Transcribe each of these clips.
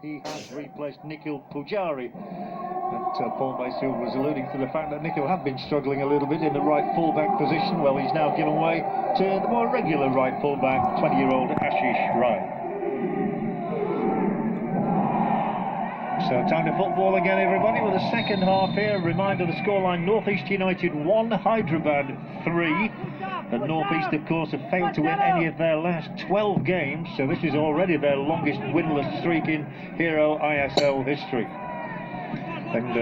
he has replaced Nikhil Pujari. And Paul Mason was alluding to the fact that Nikhil had been struggling a little bit in the right fullback position. Well, he's now given way to the more regular right fullback, 20-year-old Ashish Rai. So time to football again, everybody, with the second half here. Reminder the scoreline: North East United 1, Hyderabad 3. And North East, of course, have failed to win any of their last 12 games, so this is already their longest winless streak in Hero ISL history. And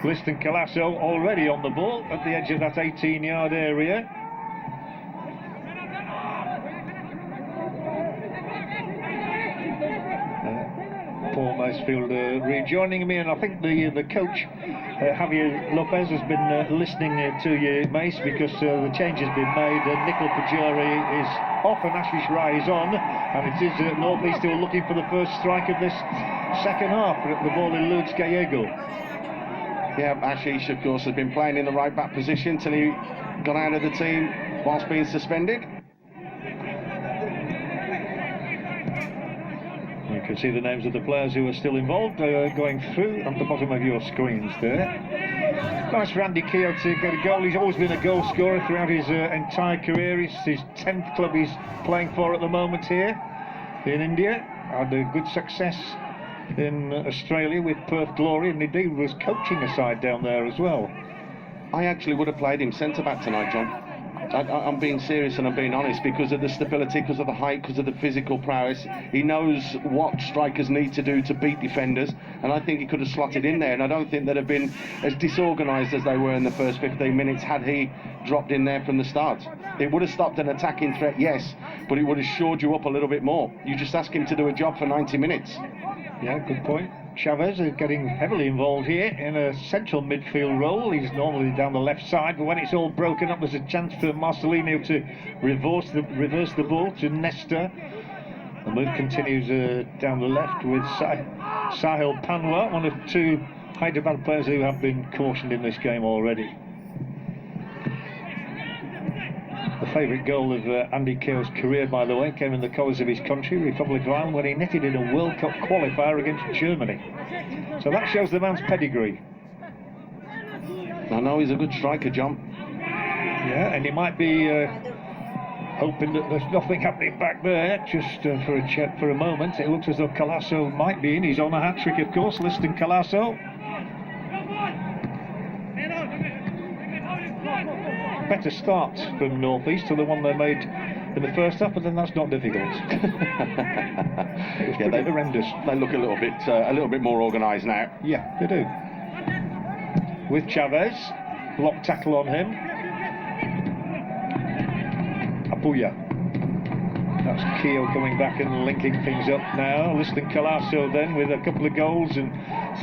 Liston Calasso already on the ball at the edge of that 18-yard area. Paul Macefield rejoining me, and I think the coach Javier Lopez has been listening to you, Mace, because the change has been made. Nikhil Pujari is off and Ashish Rai is on, and it is North East still looking for the first strike of this second half. The ball eludes Gallego. Yeah, Ashish, of course, has been playing in the right back position till he got out of the team whilst being suspended. You can see the names of the players who are still involved going through at the bottom of your screens there. Nice for Andy Keogh to get a goal. He's always been a goal scorer throughout his entire career. It's his 10th club he's playing for at the moment here in India. Had a good success in Australia with Perth Glory, and indeed was coaching a side down there as well. I actually would have played him centre-back tonight, John. I'm being serious and I'm being honest, because of the stability, because of the height, because of the physical prowess. He knows what strikers need to do to beat defenders, and I think he could have slotted in there, and I don't think they'd have been as disorganised as they were in the first 15 minutes had he dropped in there from the start. It would have stopped an attacking threat, yes, but it would have shored you up a little bit more. You just ask him to do a job for 90 minutes. Yeah, good point. Chavez is getting heavily involved here in a central midfield role. He's normally down the left side, but when it's all broken up, there's a chance for Marcelino to reverse the ball to Nesta. The move continues down the left with Sahil Panwar, one of two Hyderabad players who have been cautioned in this game already. The favourite goal of Andy Keogh's career, by the way, came in the colours of his country, Republic of Ireland, when he netted in a World Cup qualifier against Germany. So that shows the man's pedigree. I know he's a good striker, John. Yeah, and he might be hoping that there's nothing happening back there, just for a moment. It looks as though Calasso might be in. He's on a hat-trick, of course, Liston Calasso. Better start from North East to the one they made in the first half, but then that's not difficult. It was pretty horrendous. They look a little bit more organised now. Yeah, they do. With Chavez, block tackle on him. Apuya. That's Keogh coming back and linking things up now. Liston Calasso then with a couple of goals and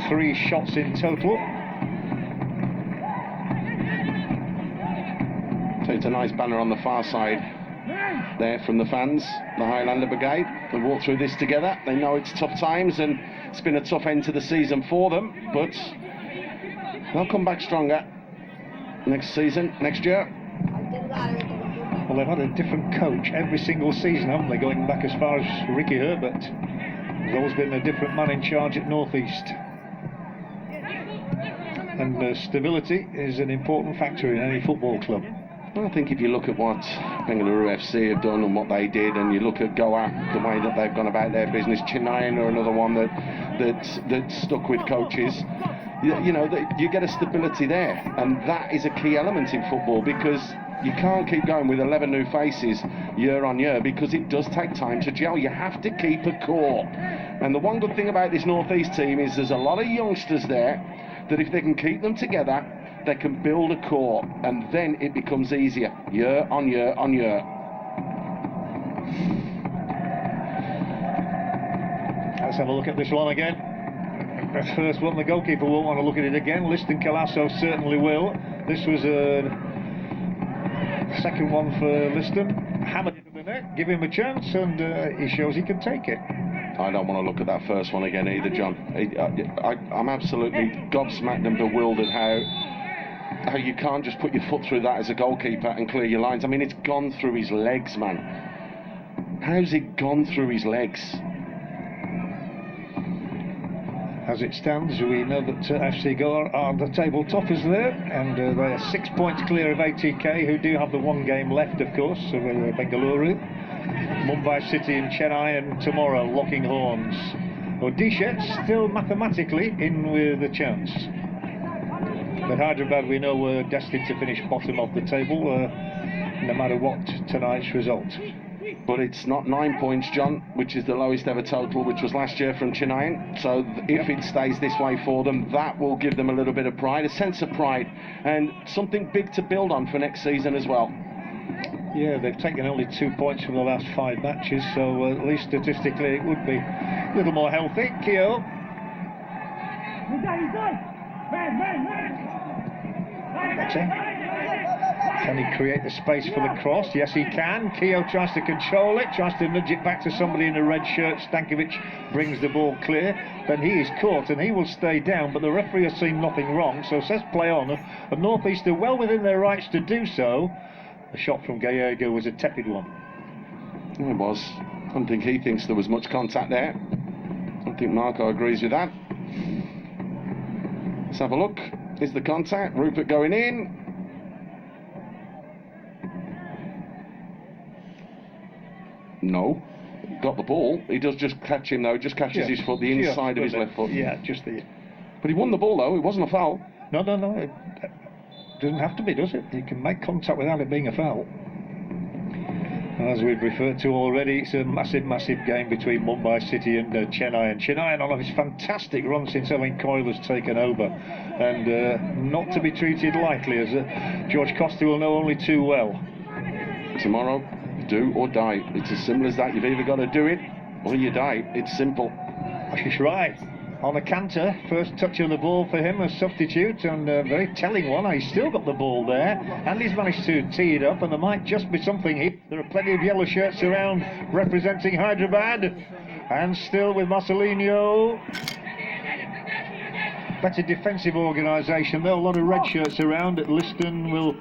3 shots in total. So it's a nice banner on the far side there from the fans, the Highlander Brigade. They walk through this together. They know it's tough times and it's been a tough end to the season for them, but they'll come back stronger next season, next year. Well, they've had a different coach every single season, haven't they, going back as far as Ricky Herbert. There's always been a different man in charge at North East. And stability is an important factor in any football club. I think if you look at what Bengaluru FC have done and what they did, and you look at Goa, the way that they've gone about their business, Chennai are another one that stuck with coaches, you know, you get a stability there, and that is a key element in football, because you can't keep going with 11 new faces year on year, because it does take time to gel. You have to keep a core, and the one good thing about this North East team is there's a lot of youngsters there that if they can keep them together, they can build a core, and then it becomes easier year on year on year. Let's have a look at this one again. The first one, the goalkeeper won't want to look at it again. Liston Calasso certainly will. This was a second one for Liston. Hammered into the net, give him a chance, and he shows he can take it. I don't want to look at that first one again either, John. I'm absolutely gobsmacked and bewildered how you can't just put your foot through that as a goalkeeper and clear your lines. I mean, it's gone through his legs, man. How's it gone through his legs? As it stands, we know that FC Goa are the table toppers there, and they are 6 points clear of ATK, who do have the one game left, of course, of Bengaluru. Mumbai City and Chennai, and tomorrow locking horns. Odisha still mathematically in with a chance. But Hyderabad, we know, were destined to finish bottom of the table, no matter what tonight's result. But it's not 9 points, John, which is the lowest ever total, which was last year from Chennai. So if it stays this way for them, that will give them a little bit of pride, a sense of pride, and something big to build on for next season as well. Yeah, they've taken only 2 points from the last 5 matches, so at least statistically it would be a little more healthy. Keo. Can he create the space for the cross? Yes, he can. Keo tries to control it, tries to nudge it back to somebody in a red shirt. Stankovic brings the ball clear. Then he is caught and he will stay down, but the referee has seen nothing wrong, so says play on. And North East are well within their rights to do so. The shot from Gallego was a tepid one. It was. I don't think he thinks there was much contact there. I don't think Marco agrees with that. Let's have a look. Is the contact? Rupert going in. No. Got the ball. He does just catch him though. Just catches his foot, the inside of his left foot. Yeah, just the... But he won the ball though. It wasn't a foul. No. It doesn't have to be, does it? You can make contact without it being a foul. As we've referred to already, it's a massive game between Mumbai City and Chennai. And Chennai on his fantastic run since Owen Coyle has taken over. And not to be treated lightly, as George Costa will know only too well. Tomorrow, do or die. It's as simple as that. You've either got to do it or you die. It's simple. She's right. On a canter, first touch of the ball for him, a substitute, and a very telling one. He's still got the ball there, and he's managed to tee it up, and there might just be something here. There are plenty of yellow shirts around representing Hyderabad, and still with Marcelinho. Better defensive organisation. There are a lot of red shirts around. At Liston will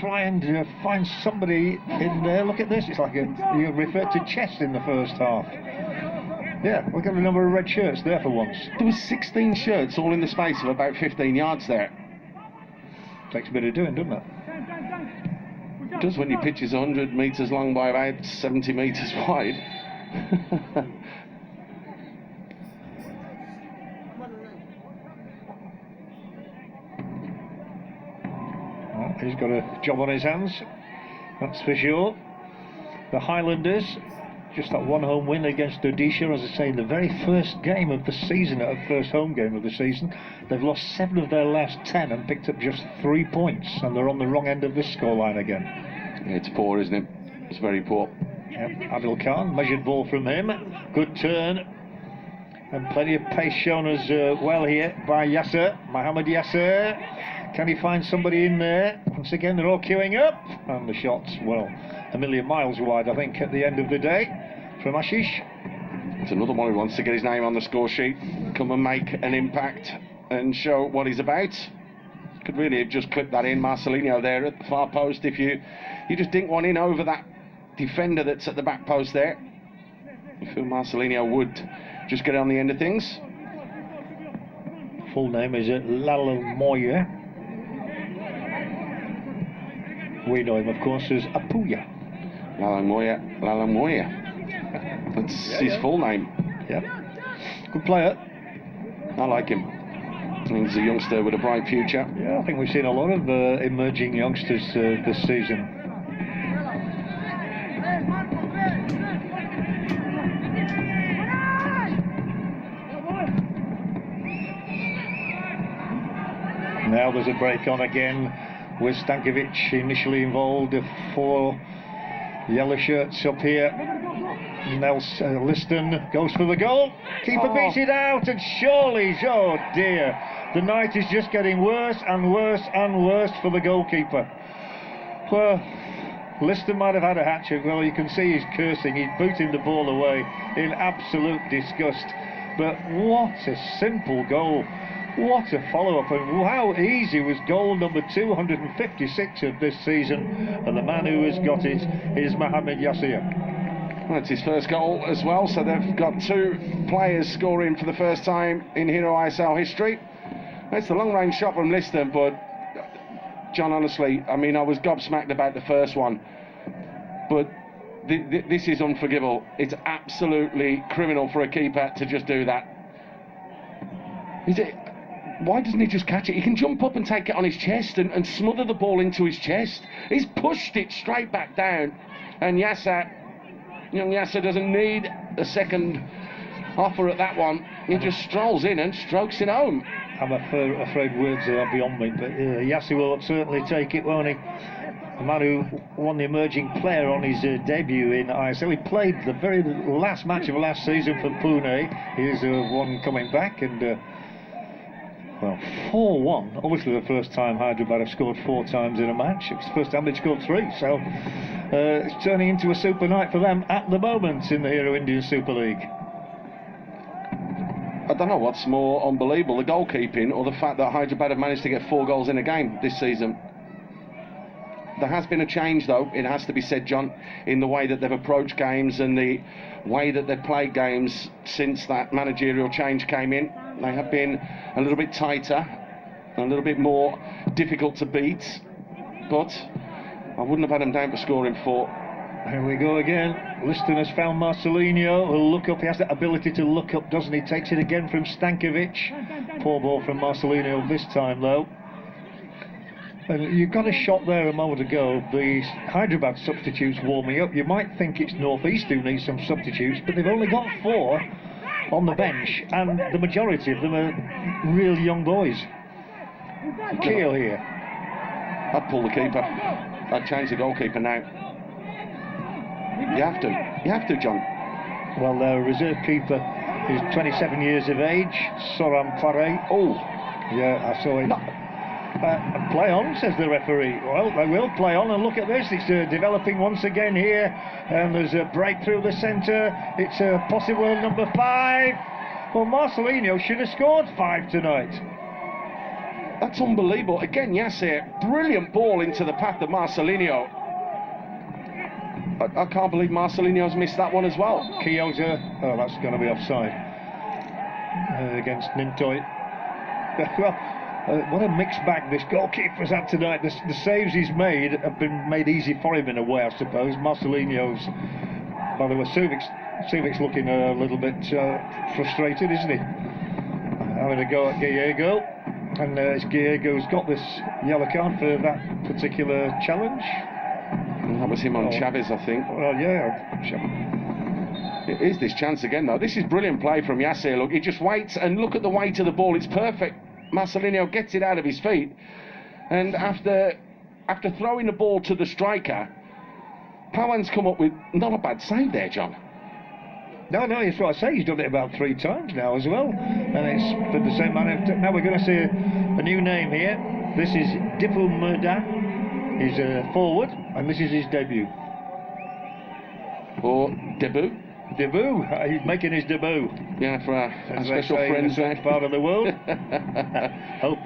try and find somebody in there. Look at this. It's like you referred to chess in the first half. Yeah, we've got a number of red shirts there for once. There was 16 shirts all in the space of about 15 yards there. Takes a bit of doing, doesn't it? It does when your pitch is 100 metres long by about 70 metres wide. Well, he's got a job on his hands, that's for sure. The Highlanders, just that one home win against Odisha, as I say, the very first game of the season, first home game of the season. They've lost 7 of their last 10 and picked up just 3 points, and they're on the wrong end of this scoreline again. Yeah, it's poor, isn't it? It's very poor. Yep. Adil Khan, measured ball from him, good turn, and plenty of pace shown as well here by Yasser, Mohamed Yasser. Can he find somebody in there? Once again, they're all queuing up, and the shots, well, a million miles wide, I think, at the end of the day, from Ashish. It's another one who wants to get his name on the score sheet, come and make an impact and show what he's about. Could really have just clipped that in. Marcelinho there at the far post. If you just dink one in over that defender that's at the back post there, I feel Marcelinho would just get on the end of things. Full name is Lalamoya. We know him, of course, as Apuya. Lalamoya. That's his full name. Yeah. Good player. I like him. He's a youngster with a bright future. Yeah, I think we've seen a lot of emerging youngsters this season. Now there's a break on again with Stankovic initially involved. 4 yellow shirts up here. Liston goes for the goal. Keeper beats it out, and surely, oh dear, the night is just getting worse and worse and worse for the goalkeeper. Well, Liston might have had a hat-trick. Well, you can see he's cursing. He's booting the ball away in absolute disgust. But what a simple goal. What a follow-up, and how easy was goal number 256 of this season, and the man who has got it is Mohamed Yasser. Well, it's his first goal as well, so they've got two players scoring for the first time in Hero ISL history. It's the long-range shot from Liston, but John, honestly, I mean, I was gobsmacked about the first one, but this is unforgivable. It's absolutely criminal for a keeper to just do that. Why doesn't he just catch it? He can jump up and take it on his chest and smother the ball into his chest. He's pushed it straight back down, and young Yasser doesn't need a second offer at that one. He just strolls in and strokes it home. I'm afraid words are beyond me, but Yasser will certainly take it, won't he? A man who won the emerging player on his debut in ISL. He played the very last match of last season for Pune. Here's one coming back, and well, 4-1. Obviously the first time Hyderabad have scored 4 times in a match. It's the first time they've scored 3, so it's turning into a super night for them at the moment in the Hero Indian Super League. I don't know what's more unbelievable, the goalkeeping or the fact that Hyderabad have managed to get 4 goals in a game this season. There has been a change, though, it has to be said, John, in the way that they've approached games and the way that they've played games since that managerial change came in. They have been a little bit tighter, a little bit more difficult to beat, but I wouldn't have had them down for scoring 4. Here we go again. Liston has found Marcelinho. He'll look up. He has that ability to look up, doesn't he? Takes it again from Stankovic. Poor ball from Marcelinho this time, though. And you got a shot there a moment ago. The Hyderabad substitutes warming up. You might think it's North East who needs some substitutes, but they've only got 4 on the bench, and the majority of them are real young boys. Keel here. I'd pull the keeper. I'd change the goalkeeper now. You have to, John. Well, their reserve keeper is 27 years of age, Soram Farey. Oh, yeah, I saw him. Play on, says the referee. Well, they will play on, and look at this. It's developing once again here, and there's a break through the centre. It's a possible number 5. Well, Marcelinho should have scored 5 tonight. That's unbelievable. Again, Yasser, brilliant ball into the path of Marcelinho. I can't believe Marcelinho's missed that one as well. Kyoza, oh, that's going to be offside against Nintoy. Well, what a mixed bag this goalkeeper's had tonight. The saves he's made have been made easy for him in a way, I suppose. Marcelinho's, by the way, Suvic's looking a little bit frustrated, isn't he? Having a go at Gallego, and Gallego's got this yellow card for that particular challenge. That was him on Chavez, I think. Well, yeah. It is this chance again, though. This is brilliant play from Yasser. Look, he just waits, and look at the weight of the ball. It's perfect. Marcelinho gets it out of his feet, and after throwing the ball to the striker, Pawan's come up with not a bad save there, John. No, that's what I say. He's done it about 3 times now as well, and it's been the same man. Now we're going to see a new name here. This is Dipu Murda. He's forward, and this is his debut. Or debut? Debut. He's making his debut. Yeah, for our special friends in that part of the world. Hope.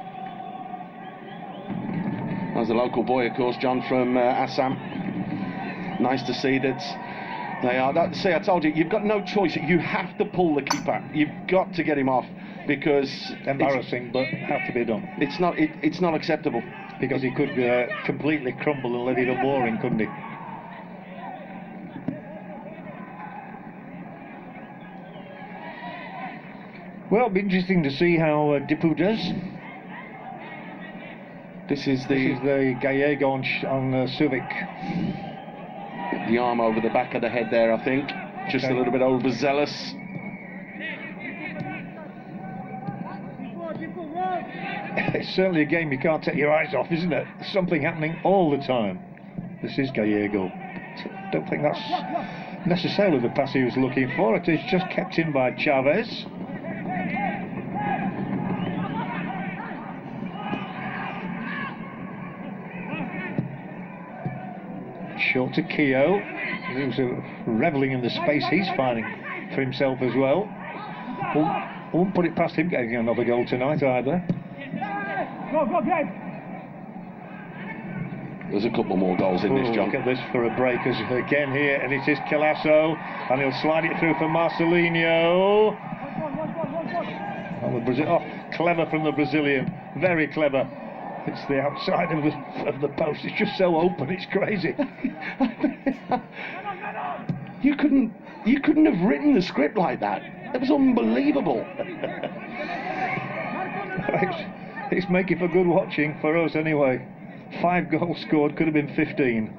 There's a local boy, of course, John, from Assam. Nice to see that they are. See, I told you, you've got no choice. You have to pull the keeper. You've got to get him off, because embarrassing, but have to be done. It's not acceptable. Because he could completely crumble and let it up boring, couldn't he? Well, it'll be interesting to see how Dipu does. This is the Gallego on Suvic. The arm over the back of the head there, I think. Just a little bit overzealous. It's certainly a game you can't take your eyes off, isn't it? There's something happening all the time. This is Gallego. I don't think that's necessarily the pass he was looking for. It is just kept in by Chavez. Short to Keogh, who's revelling in the space he's finding for himself as well. Won't put it past him getting another goal tonight either. There's a couple more goals in this, John. Look at this for a breakers again here, and it is Colasso, and he'll slide it through for Marcelinho. Clever from the Brazilian, very clever. It's the outside of the post. It's just so open. It's crazy. You couldn't have written the script like that. It was unbelievable. It's making for good watching for us anyway. 5 goals scored, could have been 15.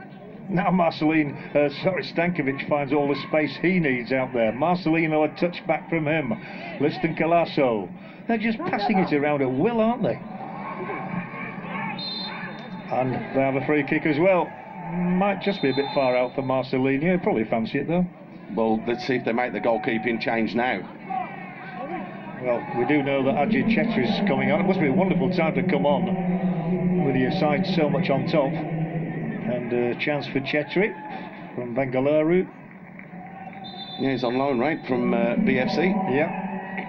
Now Stankovic finds all the space he needs out there. Marcelino a touch back from him. Liston Colasso. They're just passing it around at will, aren't they? And they have a free kick as well. Might just be a bit far out for Marcelino. Probably fancy it though. Well, let's see if they make the goalkeeping change now. Well, we do know that Ajay Chetri is coming on. It must be a wonderful time to come on with your side so much on top. And a chance for Chetri from Bengaluru. Yeah, he's on loan, right, from BFC. Yeah.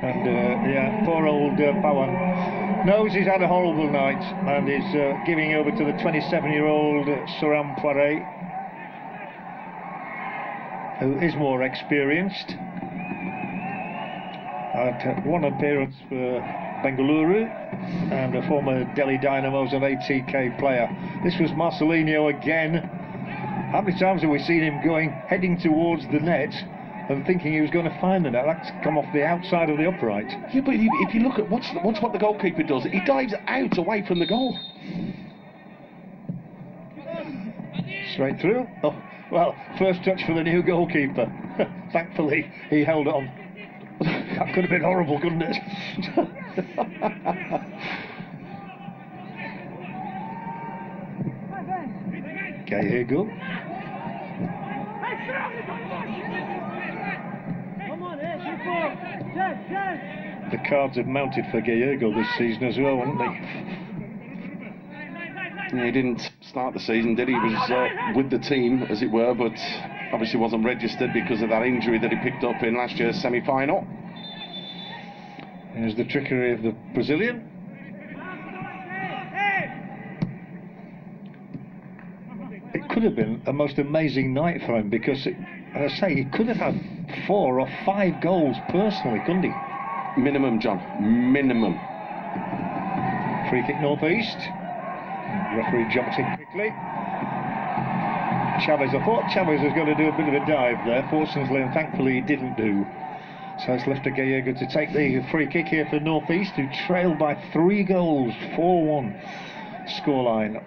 And poor old Pawan knows he's had a horrible night and is giving over to the 27-year-old Suram Pare, who is more experienced. Had one appearance for Bengaluru and a former Delhi Dynamos and ATK player. This was Marcelinho again. How many times have we seen him heading towards the net and thinking he was going to find the net? That's come off the outside of the upright. Yeah, but if you look at watch what the goalkeeper does, he dives out away from the goal. Straight through. Oh, well, first touch for the new goalkeeper. Thankfully, he held on. That could have been horrible, couldn't it? Gallego. The cards have mounted for Gallego this season as well, haven't they? Yeah, he didn't start the season, did he? He was with the team, as it were, but obviously wasn't registered because of that injury that he picked up in last year's semi-final. Here's the trickery of the Brazilian. It could have been a most amazing night for him because, as I say, he could have had 4 or 5 goals personally, couldn't he? Minimum, John. Minimum. Free kick northeast. Referee jumps in quickly. Chavez, I thought Chavez was going to do a bit of a dive there. Fortunately and thankfully he didn't do. So it's left to Gallego to take the free kick here for North East, who trail by 3 goals, 4-1 scoreline.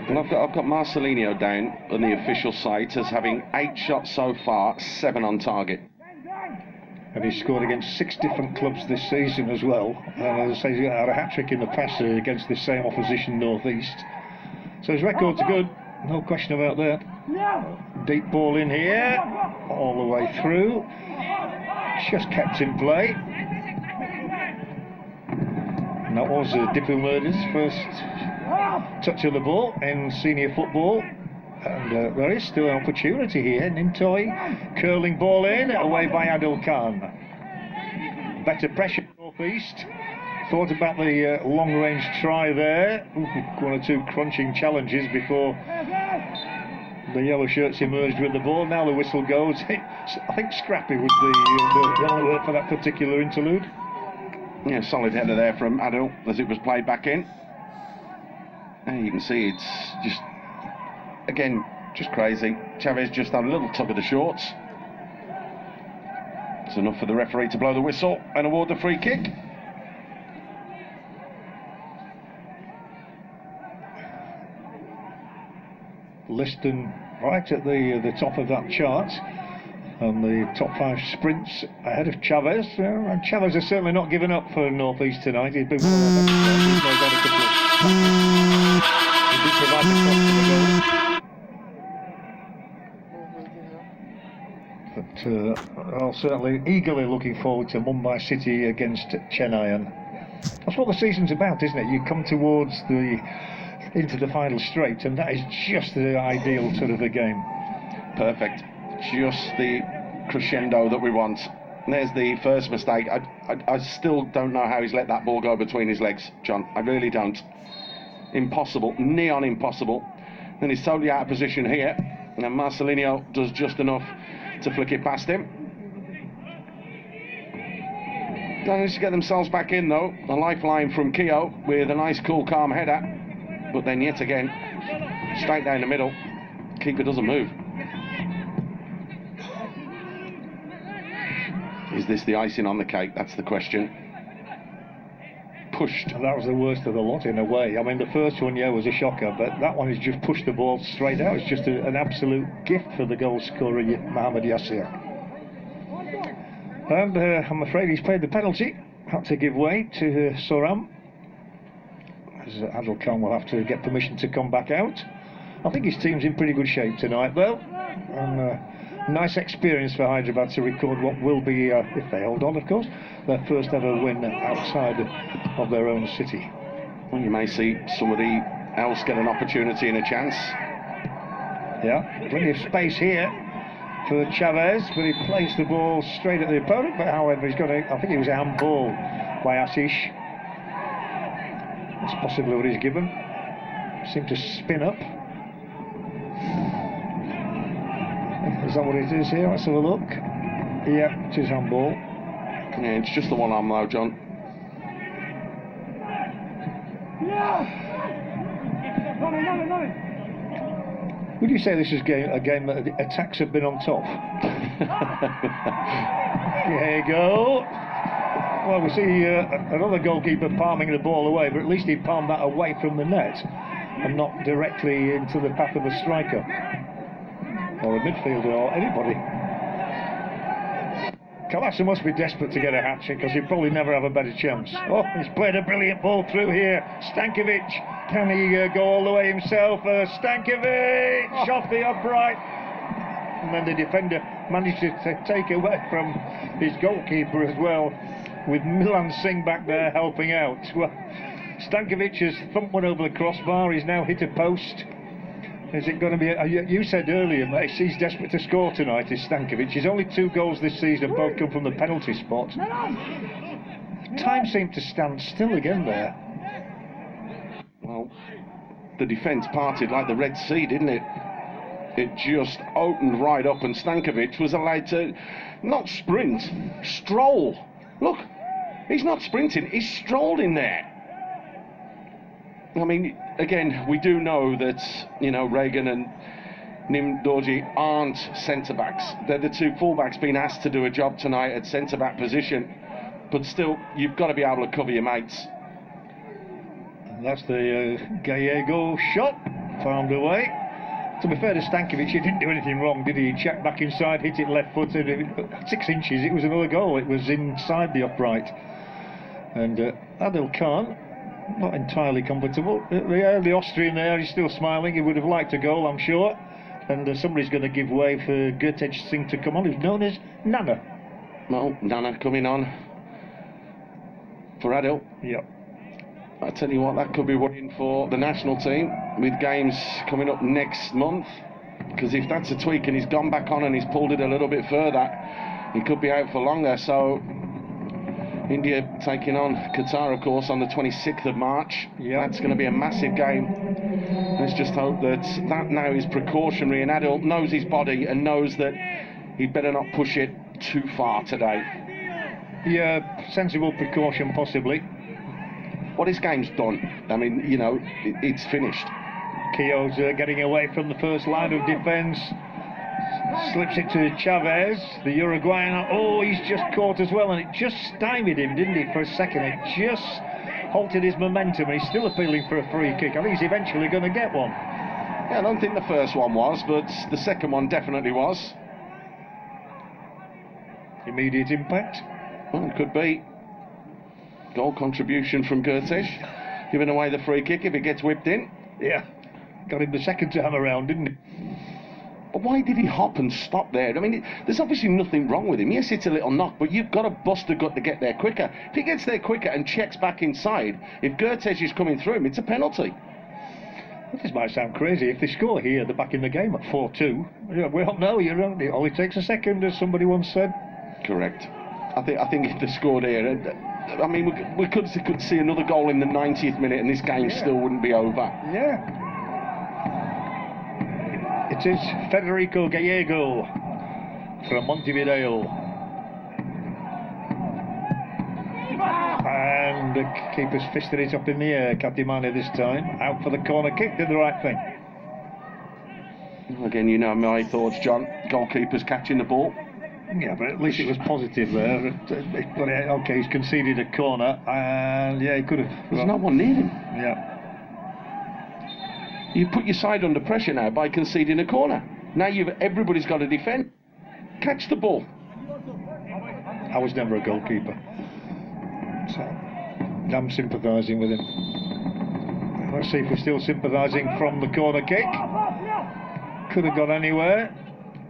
Well, I've got Marcelinho down on the official site as having 8 shots so far, 7 on target. And he's scored against 6 different clubs this season as well. And as I say, he's had a hat-trick in the past against this same opposition, North East. So his record's good, no question about that. Deep ball in here, all the way through. Just kept in play. And that was Dipumurda's first touch of the ball in senior football. And there is still an opportunity here. Nintoy, curling ball in, away by Adil Khan. Better pressure North East. Thought about the long-range try there. One or 2 crunching challenges before the yellow shirts emerged with the ball. Now the whistle goes. I think scrappy was the word for that particular interlude. Yeah, solid header there from Adil as it was played back in. And you can see it's just, again, just crazy. Chavez just had a little tug of the shorts. It's enough for the referee to blow the whistle and award the free kick. Liston right at the top of that chart, and the top 5 sprints ahead of Chavez. And Chavez has certainly not given up for North East tonight. He's been well. He did provide the cross for the goal. But well, certainly eagerly looking forward to Mumbai City against Chennai. And that's what the season's about, isn't it? You come towards into the final straight, and that is just the ideal sort of a game. Perfect. Just the crescendo that we want. And there's the first mistake. I still don't know how he's let that ball go between his legs, John. I really don't. impossible, neon impossible. Then he's totally out of position here, and Marcelinho does just enough to flick it past him. Managed to get themselves back in though. A lifeline from Keogh with a nice, cool, calm header, but then yet again, straight down the middle. Keeper doesn't move. Is this the icing on the cake? That's the question. Pushed. That was the worst of the lot in a way. I mean, the first one, yeah, was a shocker, but that one has just pushed the ball straight out. It's just an absolute gift for the goal scorer, Mohamed Yassir. And I'm afraid he's paid the penalty. Had to give way to Soram. As Adil Khan will have to get permission to come back out. I think his team's in pretty good shape tonight, though. And nice experience for Hyderabad to record what will be, if they hold on, of course, their first ever win outside of their own city. Well, you may see somebody else get an opportunity and a chance. Yeah, plenty of space here for Chavez, but he plays the ball straight at the opponent. But however, he's got I think it was a handball by Ashish. That's possibly what he's given. Seemed to spin up. Is that what it is here? Let's have a look. Yeah, it is handball. Yeah, it's just the one arm though, John. Would you say this is a game that the attacks have been on top? There you go. Well, we see another goalkeeper palming the ball away, but at least he palmed that away from the net and not directly into the path of the striker or a midfielder or anybody. Kalasa must be desperate to get a hat-trick because he'd probably never have a better chance. Oh, he's played a brilliant ball through here. Stankovic, can he go all the way himself? Stankovic off the upright. And then the defender managed to take away from his goalkeeper as well, with Milan Singh back there helping out. Well, Stankovic has thumped one over the crossbar. He's now hit a post. Is it going to be... you said earlier, mate, he's desperate to score tonight, is Stankovic. He's only 2 goals this season, both come from the penalty spot. Time seemed to stand still again there. Well, the defence parted like the Red Sea, didn't it? It just opened right up, and Stankovic was allowed to not sprint, stroll. Look, he's not sprinting, he's strolled in there. I mean, again, we do know that, you know, Reagan and Nim Dorji aren't centre-backs. They're the 2 full-backs being asked to do a job tonight at centre-back position. But still, you've got to be able to cover your mates. And that's the Gallego shot, farmed away. To be fair to Stankovic, he didn't do anything wrong, did he? He checked back inside, hit it left-footed. 6 inches, it was another goal. It was inside the upright. And Adil Khan, not entirely comfortable. The Austrian there, he's still smiling. He would have liked a goal, I'm sure. And somebody's going to give way for Gurtej Singh to come on, who's known as Nana. Well, Nana coming on for Adil. Yep. I tell you what, that could be worrying for the national team with games coming up next month. Because if that's a tweak and he's gone back on and he's pulled it a little bit further, he could be out for longer. So India taking on Qatar, of course, on the 26th of March. Yep. That's going to be a massive game. Let's just hope that now is precautionary, and Adil knows his body and knows that he'd better not push it too far today. Yeah, sensible precaution possibly. Well, this game's done. I mean, you know, it's finished. Keogh's getting away from the first line of defence. Slips it to Chavez, the Uruguayan. Oh, he's just caught as well, and it just stymied him, didn't it, for a second? It just halted his momentum, and he's still appealing for a free kick. I think he's eventually going to get one. Yeah, I don't think the first one was, but the second one definitely was. Immediate impact. Well, it could be. Goal contribution from Gurtej, giving away the free kick if it gets whipped in. Yeah, got him the second time around, didn't he? But why did he hop and stop there? I mean, there's obviously nothing wrong with him. Yes, it's a little knock, but you've got to bust a gut to get there quicker. If he gets there quicker and checks back inside, if Gurtej is coming through him, it's a penalty. This might sound crazy. If they score here, they're back in the game at 4-2. We don't know. It only takes a second, as somebody once said. Correct. I think if they scored here, I mean, we could see another goal in the 90th minute, and this game still wouldn't be over. Yeah. It is Federico Gallego from Montevideo. And the keeper's fisted it up in the air, Catimani this time. Out for the corner kick, did the right thing. Again, you know my thoughts, John. Goalkeeper's catching the ball. Yeah, but at least it was positive there. But okay, he's conceded a corner, and yeah, he could have. There's no one near him. Yeah. You put your side under pressure now by conceding a corner. Now everybody's got to defend. Catch the ball. I was never a goalkeeper, so I'm sympathising with him. Let's see if we're still sympathising from the corner kick. Could have gone anywhere.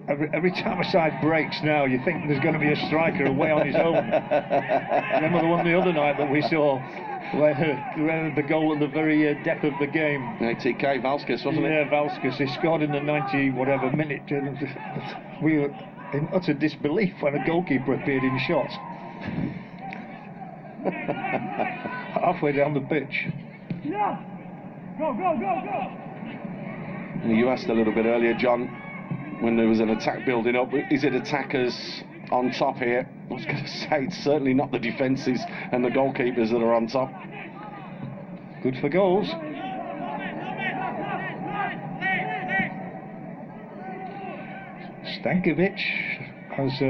Every time a side breaks now, you think there's going to be a striker away on his own. Remember the one the other night that we saw, where the goal at the very depth of the game. ATK Valskis, wasn't it? Yeah, Valskis. He scored in the 90 whatever minute. We were in utter disbelief when a goalkeeper appeared in shot. Halfway down the pitch. Yeah. Go. You asked a little bit earlier, John, when there was an attack building up, is it attackers on top here? I was going to say it's certainly not the defences and the goalkeepers that are on top. Good for goals. Stankovic has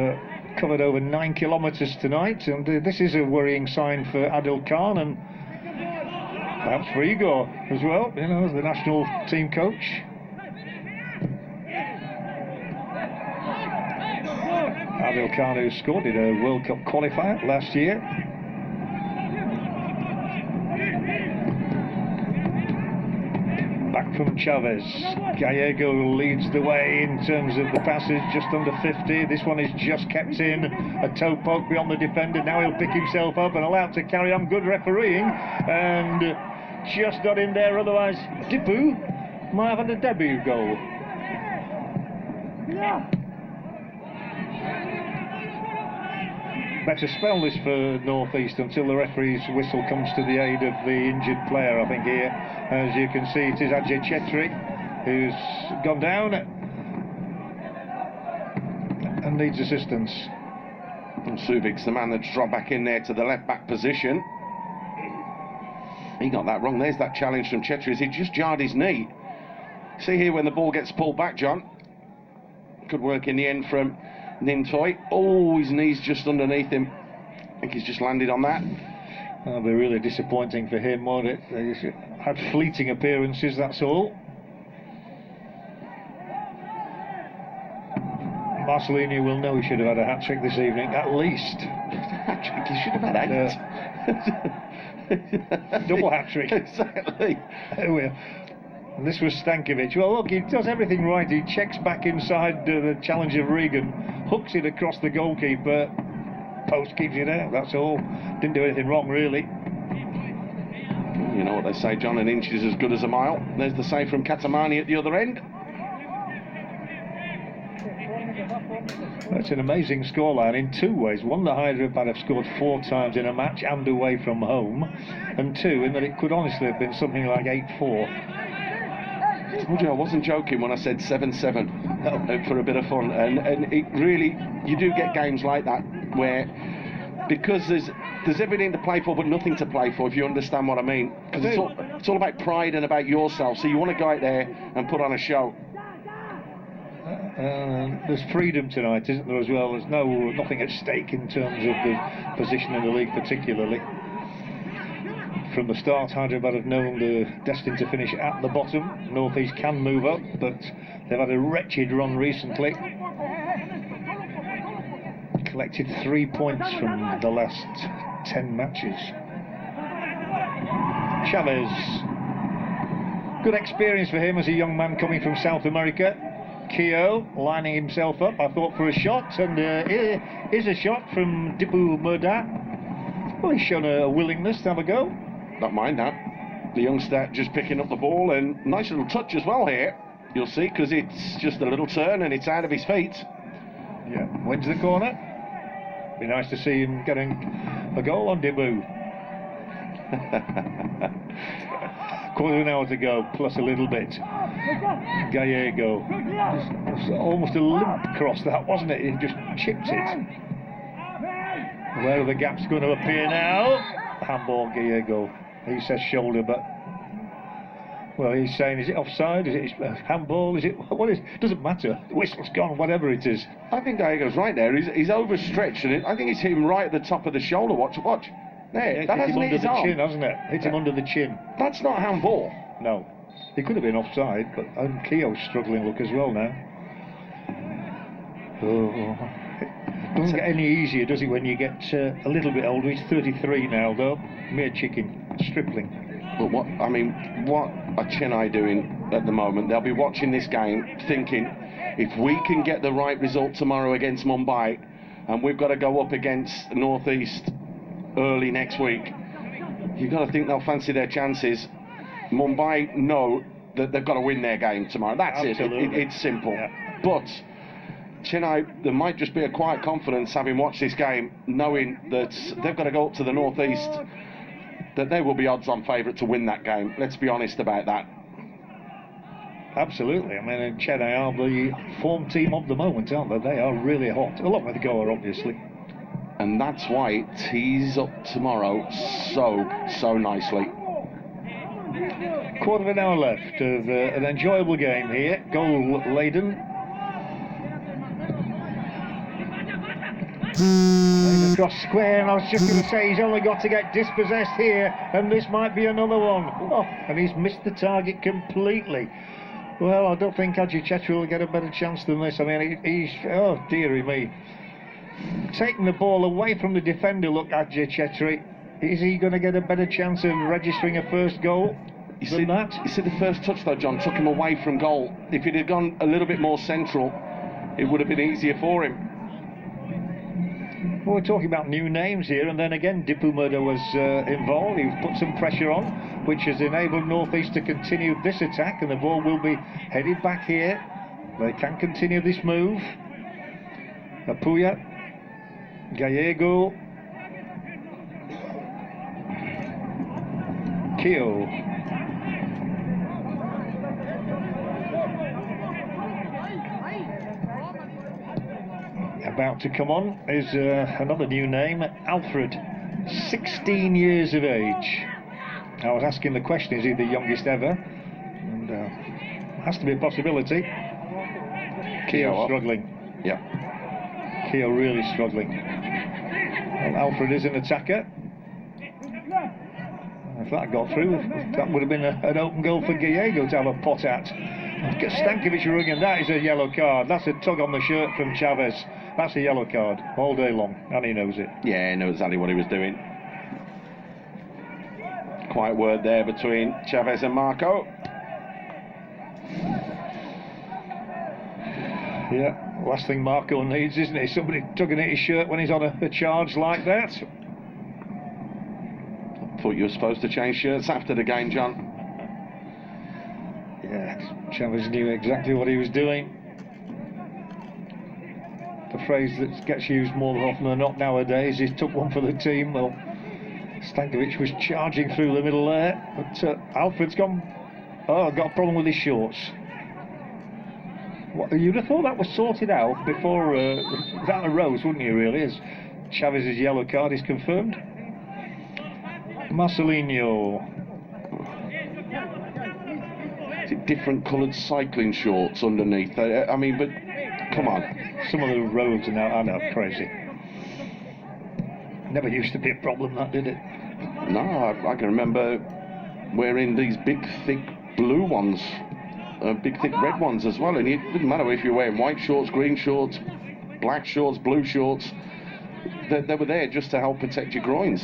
covered over 9 kilometres tonight, and this is a worrying sign for Adil Khan and perhaps for Igor as well, you know, as the national team coach. Adil Khan, who scored in a World Cup qualifier last year. Back from Chavez. Gallego leads the way in terms of the passes, just under 50. This one is just kept in. A toe poke beyond the defender. Now he'll pick himself up and allowed to carry on. Good refereeing. And just got in there. Otherwise, Dipu might have had a debut goal. Yeah. Better spell this for North East until the referee's whistle comes to the aid of the injured player. I think here, as you can see, it is Ajay Chetri who's gone down and needs assistance. And Subic's the man that's dropped back in there to the left back position. He got that wrong. There's that challenge from Chetri as he just jarred his knee. See here when the ball gets pulled back, John. Good work in the end from Nintoy. Oh, his knee's just underneath him. I think he's just landed on that. That'll be really disappointing for him, won't it? He's had fleeting appearances, that's all. Marcelini will know he should have had a hat-trick this evening, at least. Hat-trick? He should have had 8. Double hat-trick. Exactly. And this was Stankovic. Well, look, he does everything right. He checks back inside the challenge of Regan, hooks it across the goalkeeper, post keeps it out, that's all. Didn't do anything wrong, really. You know what they say, John, an inch is as good as a mile. There's the save from Catamani at the other end. That's an amazing scoreline in two ways. One, the Hyderabad have scored 4 times in a match and away from home. And two, in that it could honestly have been something like 8-4. I told you I wasn't joking when I said 7-7 for a bit of fun. And it really, you do get games like that where, because there's everything to play for but nothing to play for, if you understand what I mean. Because it's all about pride and about yourself. So you want to go out there and put on a show. There's freedom tonight, isn't there, as well? There's nothing at stake in terms of the position in the league particularly. From the start, Hyderabad have known they're destined to finish at the bottom. North East can move up, but they've had a wretched run recently. Collected 3 points from the last 10 matches. Chavez. Good experience for him as a young man coming from South America. Keogh lining himself up, I thought, for a shot, and here is a shot from Dipu Murda. Well, he's shown a willingness to have a go. Don't mind that. The youngster just picking up the ball, and nice little touch as well here. You'll see, because it's just a little turn and it's out of his feet. Yeah, wins the corner. Be nice to see him getting A goal on debut. Quarter of an hour to go, plus a little bit. Gallego. It's almost a limp cross, that, wasn't it? He just chipped it. Where are the gaps going to appear now? Handball, Gallego. He says shoulder, but... Well, he's saying, is it offside? Is it handball? Is it... What is... Doesn't matter. The whistle's gone, whatever it is. I think Gallego's right there. He's overstretched, and I think he's hit him right at the top of the shoulder. Watch. There, Yeah, that hit hasn't him hit under his the arm. chin, hasn't it? Hit him under the chin. That's not handball. No. He could have been offside, but Keogh's struggling look as well now. Oh. It doesn't get any easier, does it, when you get a little bit older? He's 33 now, though. Mere chicken. Stripling. But what are Chennai doing at the moment? They'll be watching this game thinking, if we can get the right result tomorrow against Mumbai, and we've got to go up against Northeast early next week, you've got to think they'll fancy their chances. Mumbai know that they've got to win their game tomorrow. That's Absolutely. It's simple. Yeah. But Chennai, there might just be a quiet confidence having watched this game, knowing that they've got to go up to the Northeast, that they will be odds-on favourite to win that game. Let's be honest about that. Absolutely. I mean, Chennai are the form team of the moment, aren't they? They are really hot. Along with Goa, obviously. And that's why it tees up tomorrow so nicely. Quarter of an hour left of an enjoyable game here. Goal laden. Across square, and I was just going to say he's only got to get dispossessed here, and this might be another one. Oh, and he's missed the target completely. Well, I don't think Ajay Chetri will get a better chance than this. I mean, he's, oh dearie me, taking the ball away from the defender. Look, Ajay Chetri, is he going to get a better chance of registering a first goal than that? You see the first touch though, John, took him away from goal. If he'd have gone a little bit more central, it would have been easier for him. Well, we're talking about new names here, and then again Dipu Murder was involved. He put some pressure on, which has enabled Northeast to continue this attack, and the ball will be headed back here. They can continue this move. Apuya, Gallego, Keogh. About to come on is another new name, Alfred, 16 years of age. I was asking the question, is he the youngest ever? And has to be a possibility. Keogh struggling. Yeah. Keogh really struggling. Well, Alfred is an attacker. If that got through, that would have been an open goal for Gallego to have a pot at. Stankovic rugging, that is a yellow card. That's a tug on the shirt from Chavez. That's a yellow card all day long, and he knows it. Yeah, he knows exactly what he was doing. Quiet word there between Chavez and Marco. Yeah, last thing Marco needs, isn't it? Somebody tugging at his shirt when he's on a charge like that. Thought you were supposed to change shirts after the game, John. Yeah, Chavez knew exactly what he was doing. The phrase that gets used more often than not nowadays is took one for the team. Well, Stankovic was charging through the middle there, but Alfred's got a problem with his shorts. You'd have thought that was sorted out before that arose, wouldn't you, really, as Chavez's yellow card is confirmed. Marcelinho. Different coloured cycling shorts underneath. I mean, but come on. Some of the roads are now, I know, crazy. Never used to be a problem, that, did it? No, I can remember wearing these big, thick blue ones, big, thick red ones as well. And it didn't matter if you're wearing white shorts, green shorts, black shorts, blue shorts. They were there just to help protect your groins.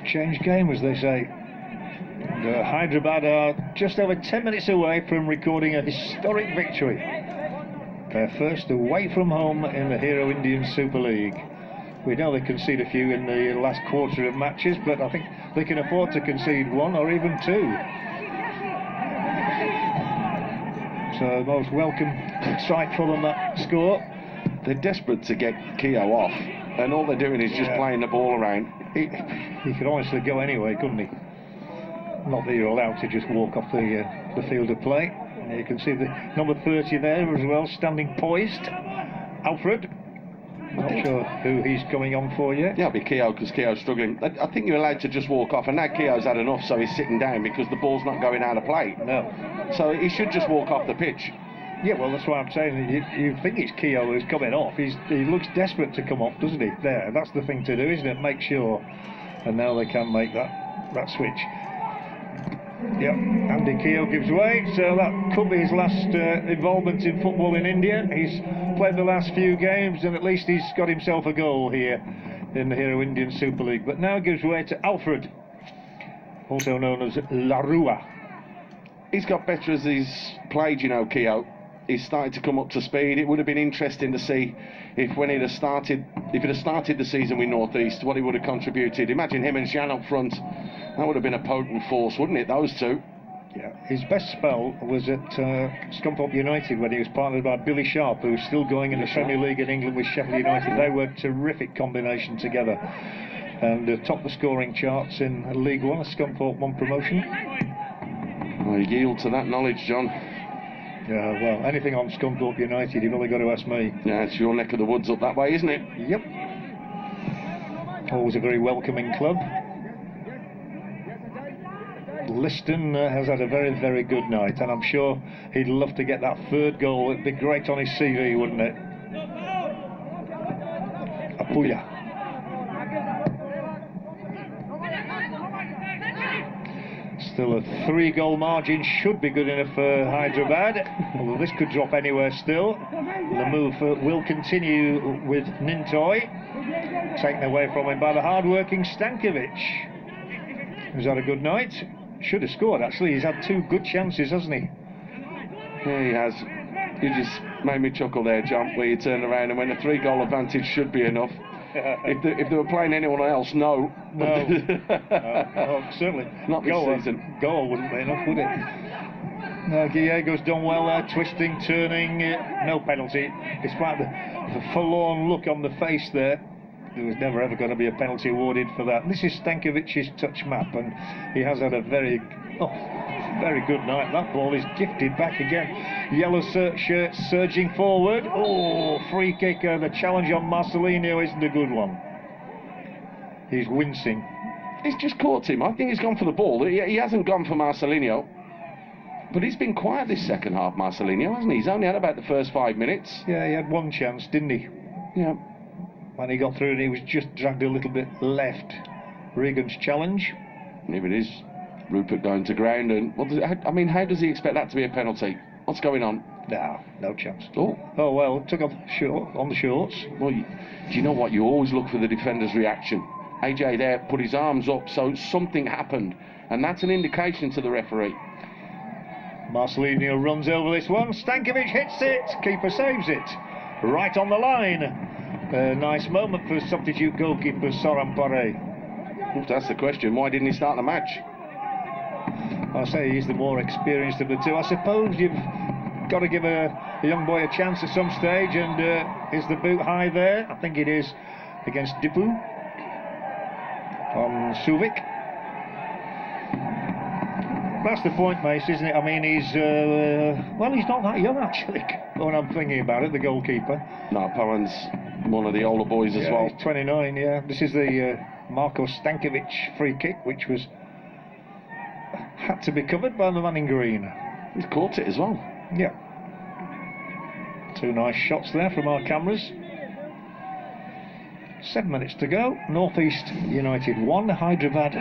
Change game, as they say. And, Hyderabad are just over 10 minutes away from recording a historic victory. Their first away from home in the Hero Indian Super League. We know they concede a few in the last quarter of matches, but I think they can afford to concede one or even two. So most welcome sight for them, that score. they're desperate to get Keogh off, and all they're doing is just playing the ball around. He could honestly go anyway, couldn't he? Not that you're allowed to just walk off the field of play. You can see the number 30 there as well, standing poised. Alfred. Not sure who he's coming on for yet. Yeah, it'll be Keogh, because Keogh's struggling. I think you're allowed to just walk off, and now Keogh's had enough, so he's sitting down because the ball's not going out of play. No. So he should just walk off the pitch. Yeah, well, that's why I'm saying you think it's Keogh who's coming off. He looks desperate to come off, doesn't he? There, that's the thing to do, isn't it? Make sure. And now they can make that switch. Yep, Andy Keogh gives way, so that could be his last involvement in football in India. He's played the last few games, and at least he's got himself a goal here in the Hero Indian Super League. But now gives way to Alfred, also known as Larua. He's got better as he's played, you know, Keogh. He's started to come up to speed. It would have been interesting to see if he'd have started the season with North East, what he would have contributed. Imagine him and Jean up front. That would have been a potent force, wouldn't it, those two? Yeah, his best spell was at Scunthorpe United when he was partnered by Billy Sharp, who's still going in the Premier League in England with Sheffield United. They were a terrific combination together, and topped the scoring charts in League One as Scunthorpe won promotion. Well, yield to that knowledge, John. Yeah, well, anything on Scunthorpe United, you've only got to ask me. Yeah, it's your neck of the woods up that way, isn't it? Yep. Always a very welcoming club. Liston has had a very, very good night, and I'm sure he'd love to get that third goal. It'd be great on his CV, wouldn't it? Apuya. Still a 3-goal margin, should be good enough for Hyderabad, although this could drop anywhere still. The move will continue with Nintoy, taken away from him by the hard-working Stankovic, who's had a good night. Should have scored, actually. He's had 2 good chances, hasn't he? Yeah, he has. You just made me chuckle there, John, where you turned around and went a 3-goal advantage should be enough. If they were playing anyone else, no. No, certainly. Not this season. Goal wouldn't be enough, would it? No, Gallego's done well there, twisting, turning, no penalty. Despite the forlorn look on the face there, there was never ever going to be a penalty awarded for that. And this is Stankovic's touch map, and he has had a very good night. That ball is gifted back again. Yellow shirt surging forward. Oh, free kick. The challenge on Marcelino isn't a good one. He's wincing. He's just caught him. I think he's gone for the ball. He hasn't gone for Marcelino. But he's been quiet this second half, Marcelino, hasn't he? He's only had about the first 5 minutes. Yeah, he had one chance, didn't he? Yeah. When he got through, and he was just dragged a little bit left. Regan's challenge. And if it is Rupert going to ground, and how does he expect that to be a penalty? What's going on? No chance. Oh well, took off on the shorts. Well, do you know what? You always look for the defender's reaction. AJ there put his arms up, so something happened, and that's an indication to the referee. Marcelino runs over this one. Stankovic hits it. Keeper saves it. Right on the line. A nice moment for substitute goalkeeper Soran Pare. That's the question. Why didn't he start the match? I say he's the more experienced of the two. I suppose you've got to give a young boy a chance at some stage, and is the boot high there? I think it is, against Dipu on Suvic. That's the point, Mace, isn't it? I mean, he's not that young, actually, when I'm thinking about it, the goalkeeper. No, Powen's one of the older boys as well. He's 29, yeah. This is the Marko Stankovic free kick, which had to be covered by the man in green. He's caught it as well. Yeah. 2 nice shots there from our cameras. 7 minutes to go. North East United 1, Hyderabad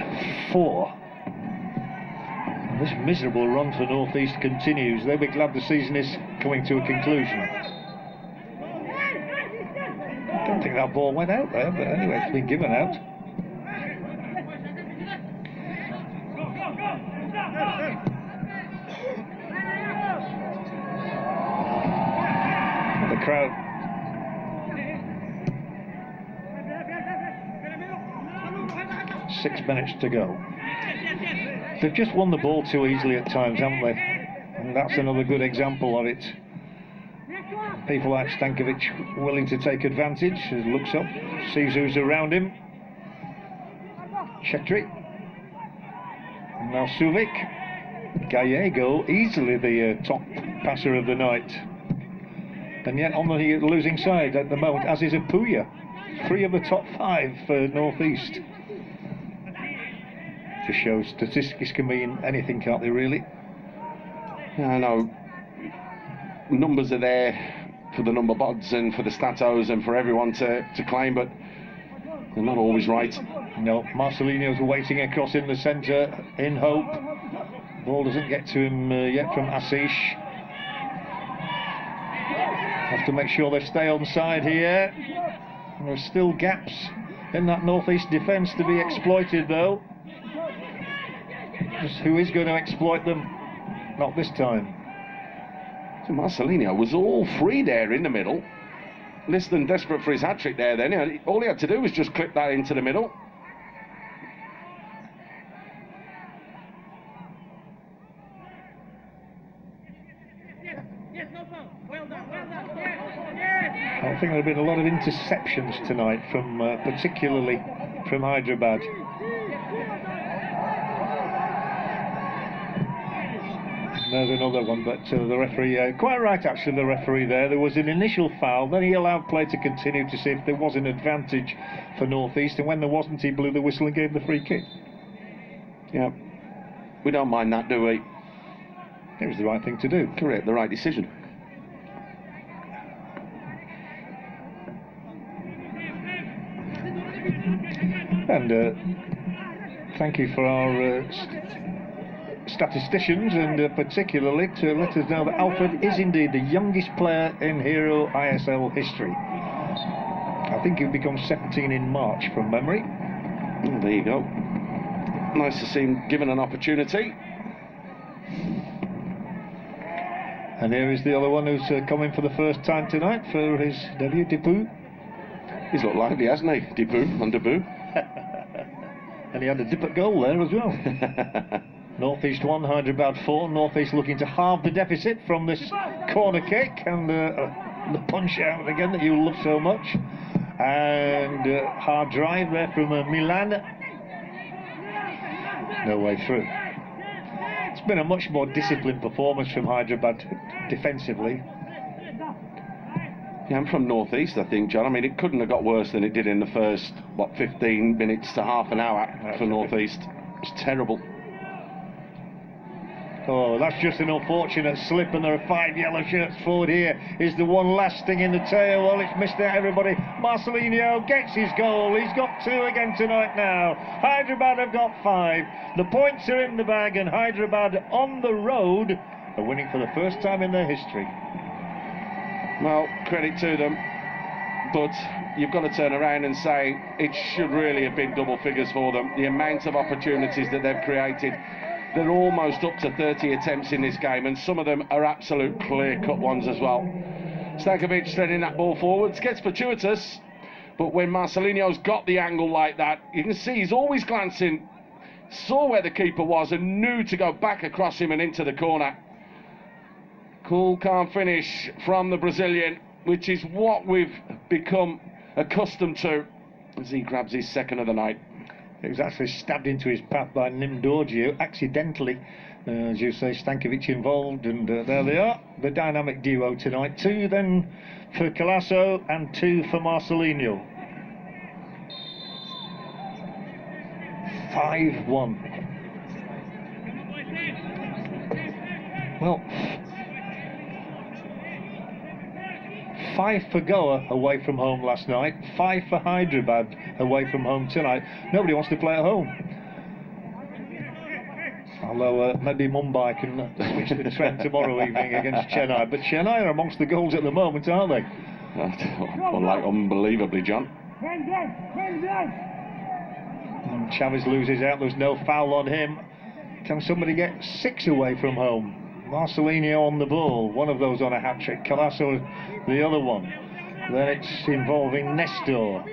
4. And this miserable run for North East continues. They'll be glad the season is coming to a conclusion. I don't think that ball went out there, but anyway, it's been given out. The crowd. Six minutes to go. They've just won the ball too easily at times, haven't they? And that's another good example of it. People like Stankovic willing to take advantage. He looks up, sees who's around him. Chetri. Now Suvic. Gallego, easily the top passer of the night. And yet on the losing side at the moment, as is Apuya. 3 of the top 5 for North East. To show statistics can mean anything, can't they, really? Yeah, I know. Numbers are there for the number bods and for the statos and for everyone to claim, but they're not always right. No, Marcelino's waiting across in the centre in hope. Ball doesn't get to him yet from Assis. Have to make sure they stay on side here. There are still gaps in that North East defence to be exploited, though. Just who is going to exploit them? Not this time. So Marcelino was all free there in the middle. Less than desperate for his hat-trick there then. You know, all he had to do was just clip that into the middle. I think there have been a lot of interceptions tonight, from particularly from Hyderabad. There's another one, but the referee, quite right actually, the referee there was an initial foul, then he allowed play to continue to see if there was an advantage for North East, and when there wasn't, he blew the whistle and gave the free kick. Yeah, we don't mind that, do we? It was the right thing to do. Correct, the right decision. And thank you for our statisticians, and particularly to let us know that Alfred is indeed the youngest player in Hero ISL history. I think he'll become 17 in March from memory. Oh, there you go. Nice to see him given an opportunity. And here is the other one who's coming for the first time tonight for his debut, Depu. He's looked lively, hasn't he? Depu on debut. And he had a dip at goal there as well. North East 1, Hyderabad 4. North East looking to halve the deficit from this corner kick, and the punch out again that you love so much. And hard drive there from Milan. No way through. It's been a much more disciplined performance from Hyderabad defensively. Yeah, I'm from North East, I think, John. I mean, it couldn't have got worse than it did in the first, 15 minutes to half an hour for North East. It's terrible. Oh, that's just an unfortunate slip, and there are 5 yellow shirts forward here. Is the one last thing in the tail? Well, it's missed out, everybody. Marcelino gets his goal. He's got 2 again tonight now. Hyderabad have got 5. The points are in the bag, and Hyderabad on the road are winning for the first time in their history. Well, credit to them, but you've got to turn around and say it should really have been double figures for them. The amount of opportunities that they've created, they're almost up to 30 attempts in this game, and some of them are absolute clear-cut ones as well. Stankovic sending that ball forwards, gets fortuitous, but when Marcelino's got the angle like that, you can see he's always glancing, saw where the keeper was and knew to go back across him and into the corner. Cool, calm finish from the Brazilian, which is what we've become accustomed to as he grabs his second of the night. It was actually stabbed into his path by Nim Dorgio, accidentally. As you say, Stankovic involved, and there they are, the dynamic duo tonight. 2 then for Colasso and 2 for Marcelino. 5-1. Well, 5 for Goa away from home last night, 5 for Hyderabad away from home tonight. Nobody wants to play at home. Although maybe Mumbai can switch the trend tomorrow evening against Chennai. But Chennai are amongst the goals at the moment, aren't they? Like unbelievably, John. And Chavez loses out, there's no foul on him. Can somebody get 6 away from home? Marcelino on the ball, one of those on a hat-trick, Colasso the other one. Then it's involving Nestor.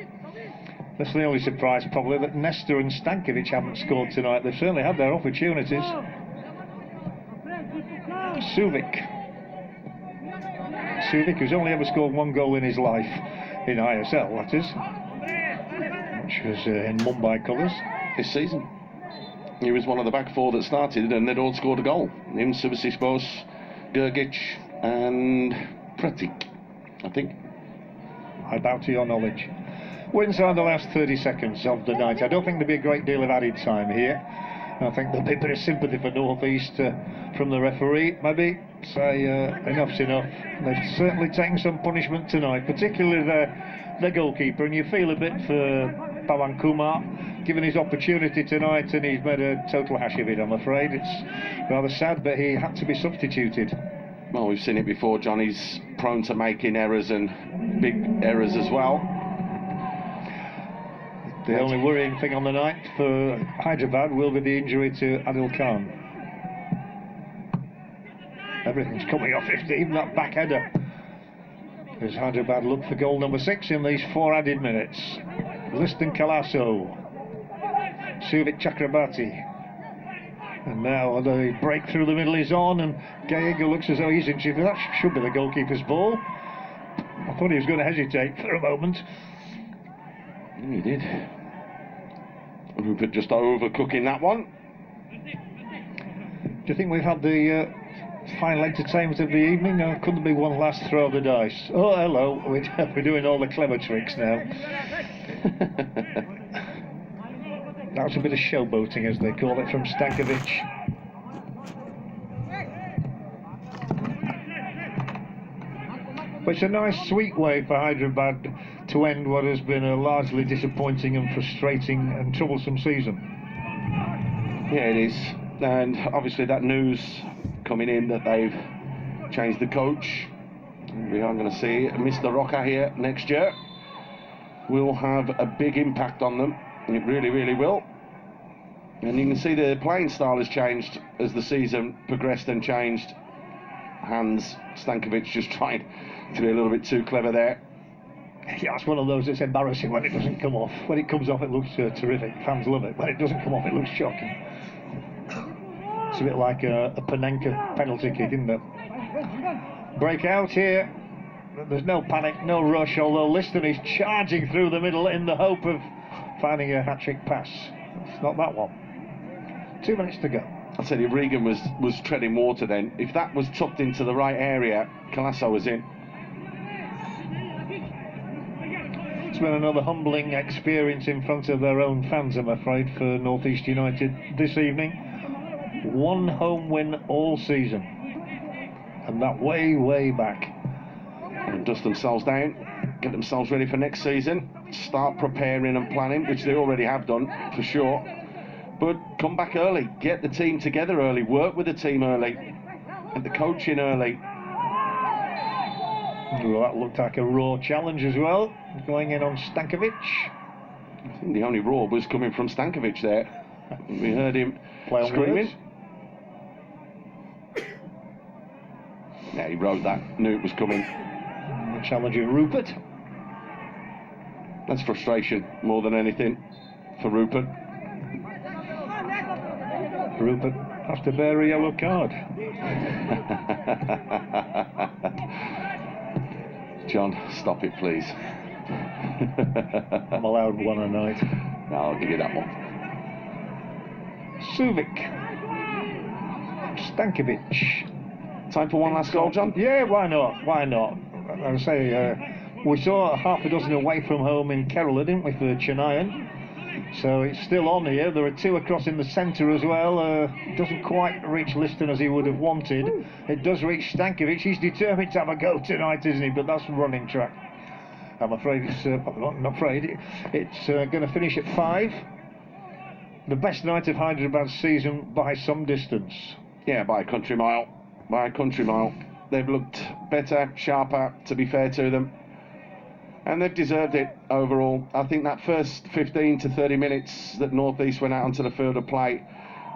That's the only surprise probably, that Nestor and Stankovic haven't scored tonight. They've certainly had their opportunities. Suvic. Suvic, who's only ever scored 1 goal in his life in ISL, that is, which was in Mumbai colours. This season. He was one of the back 4 that started, and they'd all scored a goal. Him, Subasic, Gergic, and Pratik, I think. I bow to your knowledge. Wins are the last 30 seconds of the night. I don't think there'll be a great deal of added time here. I think there'll be a bit of sympathy for North East from the referee, maybe. Say enough's enough. They've certainly taken some punishment tonight, particularly the goalkeeper, and you feel a bit for Pawan Kumar, given his opportunity tonight, and he's made a total hash of it, I'm afraid. It's rather sad, but he had to be substituted. Well, we've seen it before, John. He's prone to making errors, and big errors as well. The only worrying thing on the night for Hyderabad will be the injury to Adil Khan. Everything's coming off, even that back header. As Hyderabad look for goal number 6 in these 4 added minutes. Liston Kalaso, Suvic Chakrabarti, and now the break through the middle is on, and Gallego looks as though he's injured. That should be the goalkeeper's ball. I thought he was going to hesitate for a moment. He did. Rupert just overcooking that one. Do you think we've had the final entertainment of the evening? Or couldn't there be one last throw of the dice? Oh, hello. We're doing all the clever tricks now. That was a bit of showboating, as they call it, from Stankovic. But it's a nice, sweet way for Hyderabad to end what has been a largely disappointing and frustrating and troublesome season. Yeah, it is. And obviously that news coming in that they've changed the coach. We are going to see Mr. Roca here next year. Will have a big impact on them. It really, really will. And you can see the playing style has changed as the season progressed and changed. Hans Stankovic just trying to be a little bit too clever there. Yeah, it's one of those that's embarrassing when it doesn't come off. When it comes off, it looks terrific. Fans love it. When it doesn't come off, it looks shocking. It's a bit like a Panenka penalty kick, isn't it? Break out here. There's no panic, no rush, although Liston is charging through the middle in the hope of finding a hat-trick pass. It's not that one. 2 minutes to go. I said if Regan was treading water then. If that was tucked into the right area, Colasso was in. It's been another humbling experience in front of their own fans, I'm afraid, for North East United this evening. 1 home win all season, and that way, way back. And dust themselves down, get themselves ready for next season, start preparing and planning, which they already have done, for sure. But come back early, get the team together early, work with the team early, get the coaching early. Well, that looked like a raw challenge as well, going in on Stankovic. I think the only raw was coming from Stankovic there. We heard him screaming. Yeah, he wrote that, knew it was coming. Challenging Rupert. That's frustration more than anything for Rupert. Rupert has to bear a yellow card. John, stop it, please. I'm allowed one a night. No, I'll give you that one. Suvic. Stankovic. Time for one last goal, John? Yeah, why not? Why not? I say, we saw half a dozen away from home in Kerala, didn't we, for Chennaiyin? So it's still on here. There are 2 across in the centre as well. Doesn't quite reach Liston as he would have wanted. It does reach Stankovic. He's determined to have a go tonight, isn't he? But that's running track. I'm afraid it's not afraid. It's going to finish at 5. The best night of Hyderabad's season by some distance. Yeah, by a country mile. By a country mile. They've looked better, sharper, to be fair to them. And they've deserved it overall. I think that first 15 to 30 minutes that North East went out onto the field of play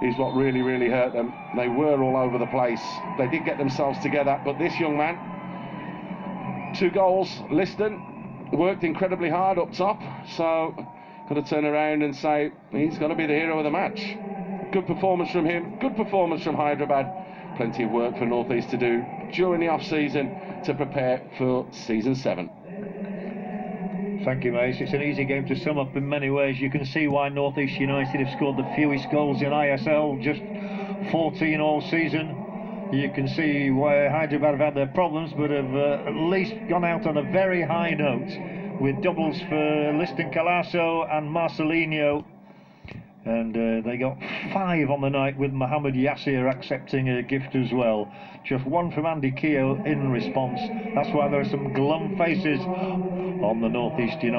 is what really, really hurt them. They were all over the place. They did get themselves together, but this young man, 2 goals, Liston, worked incredibly hard up top, so got to turn around and say he's got to be the hero of the match. Good performance from him, good performance from Hyderabad. Plenty of work for North East to do during the off-season to prepare for Season 7. Thank you, Mace. It's an easy game to sum up in many ways. You can see why North East United have scored the fewest goals in ISL, just 14 all season. You can see why Hyderabad have had their problems, but have at least gone out on a very high note with doubles for Liston Calasso and Marcelinho. And they got 5 on the night, with Mohamed Yassir accepting a gift as well. Just 1 from Andy Keogh in response. That's why there are some glum faces on the North East United.